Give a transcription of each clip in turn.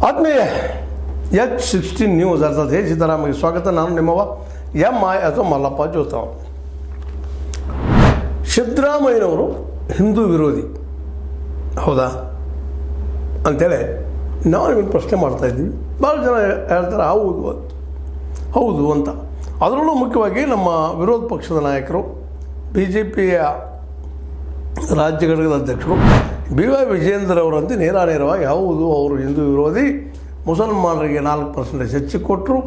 ಆತ್ಮೀಯ H16 news ಅರ್ಥಾತ್ ಹೇ ಸಿದ್ದರಾಮಯ್ಯ ಸ್ವಾಗತ. ನಾನು ನಿಮ್ಮವ MI ಅಥವಾ ಮಲ್ಲಪ್ಪ ಜೋತಾವ್. ಸಿದ್ದರಾಮಯ್ಯನವರು ಹಿಂದೂ ವಿರೋಧಿ ಹೌದಾ ಅಂಥೇಳಿ ನಾವು ನಿಮಗೆ ಪ್ರಶ್ನೆ ಮಾಡ್ತಾಯಿದ್ದೀವಿ. ಭಾಳ ಜನ ಹೇಳ್ತಾರೆ ಹೌದು ಅಂತ. ಅದರಲ್ಲೂ ಮುಖ್ಯವಾಗಿ ನಮ್ಮ ವಿರೋಧ ಪಕ್ಷದ ನಾಯಕರು BJPಯ ರಾಜ್ಯ ಘಟಕದ ಅಧ್ಯಕ್ಷರು BY ವಿಜೇಂದ್ರ ಅವರಂತೆ ನೇರವಾಗಿ ಹೌದು ಅವರು ಹಿಂದೂ ವಿರೋಧಿ, ಮುಸಲ್ಮಾನರಿಗೆ 4% ಹೆಚ್ಚಿಗೆ ಕೊಟ್ಟರು,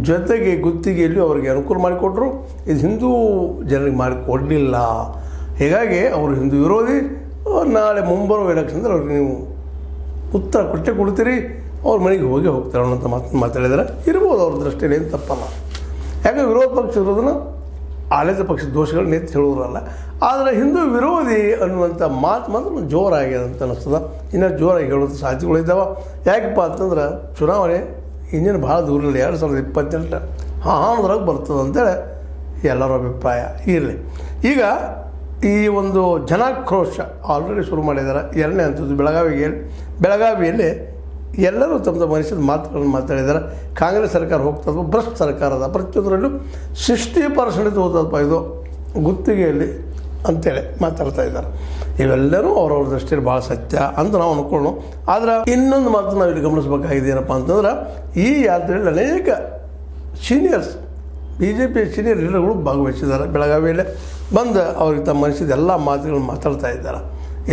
ಜೊತೆಗೆ ಗುತ್ತಿಗೆಯಲ್ಲಿ ಅವರಿಗೆ ಅನುಕೂಲ ಮಾಡಿಕೊಟ್ರು, ಇದು ಹಿಂದೂ ಜನರಿಗೆ ಮಾಡಿಕೊಡಲಿಲ್ಲ, ಹೀಗಾಗಿ ಅವರು ಹಿಂದೂ ವಿರೋಧಿ, ನಾಳೆ ಮುಂಬರುವ ಎಲೆಕ್ಷನ್ದಲ್ಲಿ ಅವ್ರಿಗೆ ನೀವು ಉತ್ತರ ಕೊಡ್ತೀರಿ, ಅವ್ರ ಮನೆಗೆ ಹೋಗ್ತಾರೆ ಅನ್ನೋಂಥ ಮಾತಾಡಿದ್ದಾರೆ. ಇರ್ಬೋದು ಅವ್ರ ದೃಷ್ಟಿಯಲ್ಲಿ ಏನು ತಪ್ಪಲ್ಲ. ಯಾಕಂದರೆ ವಿರೋಧ ಪಕ್ಷ ಇರೋದನ್ನು ಆಡಳಿತ ಪಕ್ಷದ ದೋಷಗಳನ್ನ ಎತ್ತಿ ಹೇಳೋರಲ್ಲ. ಆದರೆ ಹಿಂದೂ ವಿರೋಧಿ ಅನ್ನುವಂಥ ಮಾತು ಮಾತ್ರ ಜೋರಾಗಿದೆ ಅಂತ ಅನ್ನಿಸ್ತದೆ. ಇನ್ನೂ ಜೋರಾಗಿ ಹೇಳೋದು ಸಾಧ್ಯತೆಗಳಿದ್ದಾವೆ. ಯಾಕಪ್ಪ ಅಂತಂದ್ರೆ ಚುನಾವಣೆ ಇನ್ನೇನು ಭಾಳ ದೂರದಲ್ಲಿ 2028 ಹಾನದ್ರಾಗ ಬರ್ತದೆ ಅಂತೇಳಿ ಎಲ್ಲರ ಅಭಿಪ್ರಾಯ ಇರಲಿ. ಈಗ ಈ ಒಂದು ಜನಾಕ್ರೋಶ ಆಲ್ರೆಡಿ ಶುರು ಮಾಡಿದ್ದಾರೆ. ಎರಡನೇ ಹಂತದ್ದು ಬೆಳಗಾವಿಯಲ್ಲಿ ಎಲ್ಲರೂ ತಮ್ಮ ಮನಸ್ಸಿದ ಮಾತುಗಳನ್ನು ಮಾತಾಡಿದ್ದಾರೆ. ಕಾಂಗ್ರೆಸ್ ಸರ್ಕಾರ ಹೋಗ್ತದೆ, ಭ್ರಷ್ಟ ಸರ್ಕಾರದ ಪ್ರತಿಯೊಂದರಲ್ಲೂ 60% ಹೋದಪ್ಪ ಇದು ಗುತ್ತಿಗೆಯಲ್ಲಿ ಅಂತೇಳಿ ಮಾತಾಡ್ತಾ ಇದ್ದಾರೆ. ಇವೆಲ್ಲರೂ ಅವ್ರವ್ರ ದೃಷ್ಟಿಯಲ್ಲಿ ಭಾಳ ಸತ್ಯ ಅಂತ ನಾವು ಅಂದ್ಕೊಳ್ಳೋಣ. ಆದರೆ ಇನ್ನೊಂದು ಮಾತು ನಾವು ಇಲ್ಲಿ ಗಮನಿಸಬೇಕಾಗಿದೆ ಏನಪ್ಪ ಅಂತಂದ್ರೆ, ಈ ಯಾತ್ರೆಯಲ್ಲಿ ಅನೇಕ ಸೀನಿಯರ್ಸ್ BJP ಸೀನಿಯರ್ ಲೀಡರ್ಗಳು ಭಾಗವಹಿಸಿದ್ದಾರೆ. ಬೆಳಗಾವಿಯಲ್ಲೇ ಬಂದು ಅವ್ರಿಗೆ ತಮ್ಮ ಮನಸ್ಸಿದ ಎಲ್ಲ ಮಾತುಗಳನ್ನು ಮಾತಾಡ್ತಾ ಇದ್ದಾರೆ.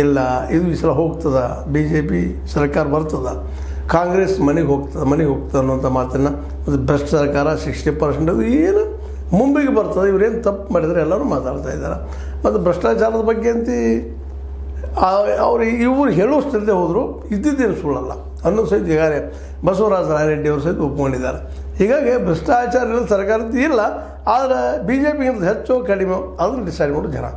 ಇಲ್ಲ ಇದು ಈ ಸಲ ಹೋಗ್ತದೆ, BJP ಸರ್ಕಾರ ಬರ್ತದೆ, ಕಾಂಗ್ರೆಸ್ ಮನೆಗೆ ಹೋಗ್ತದೆ ಅನ್ನೋಂಥ ಮಾತನ್ನು, ಮತ್ತು ಭ್ರಷ್ಟ ಸರ್ಕಾರ 60% ಅದು ಏನು ಮುಂಬೈಗೆ ಬರ್ತದೆ, ಇವರೇನು ತಪ್ಪು ಮಾಡಿದರೆ ಎಲ್ಲರೂ ಮಾತಾಡ್ತಾ ಇದ್ದಾರೆ. ಮತ್ತು ಭ್ರಷ್ಟಾಚಾರದ ಬಗ್ಗೆ ಅಂತ ಇವರು ಹೇಳೋಷ್ಟಲ್ಲದೆ ಹೋದರು ಇದ್ದಿದ್ದೇನು ಸುಳ್ಳಲ್ಲ ಅನ್ನೋ ಸಹಿತ ಈಗಾಗಲೇ ಬಸವರಾಜ ರಾಯರೆಡ್ಡಿ ಅವರು ಸಹಿತ ಒಪ್ಕೊಂಡಿದ್ದಾರೆ. ಹೀಗಾಗಿ ಭ್ರಷ್ಟಾಚಾರ ಸರ್ಕಾರದ್ದು ಇಲ್ಲ, ಆದರೆ BJPಗಿಂತ ಹೆಚ್ಚು ಕಡಿಮೆ ಅದನ್ನು ಡಿಸೈಡ್ ಮಾಡೋ ಜನ.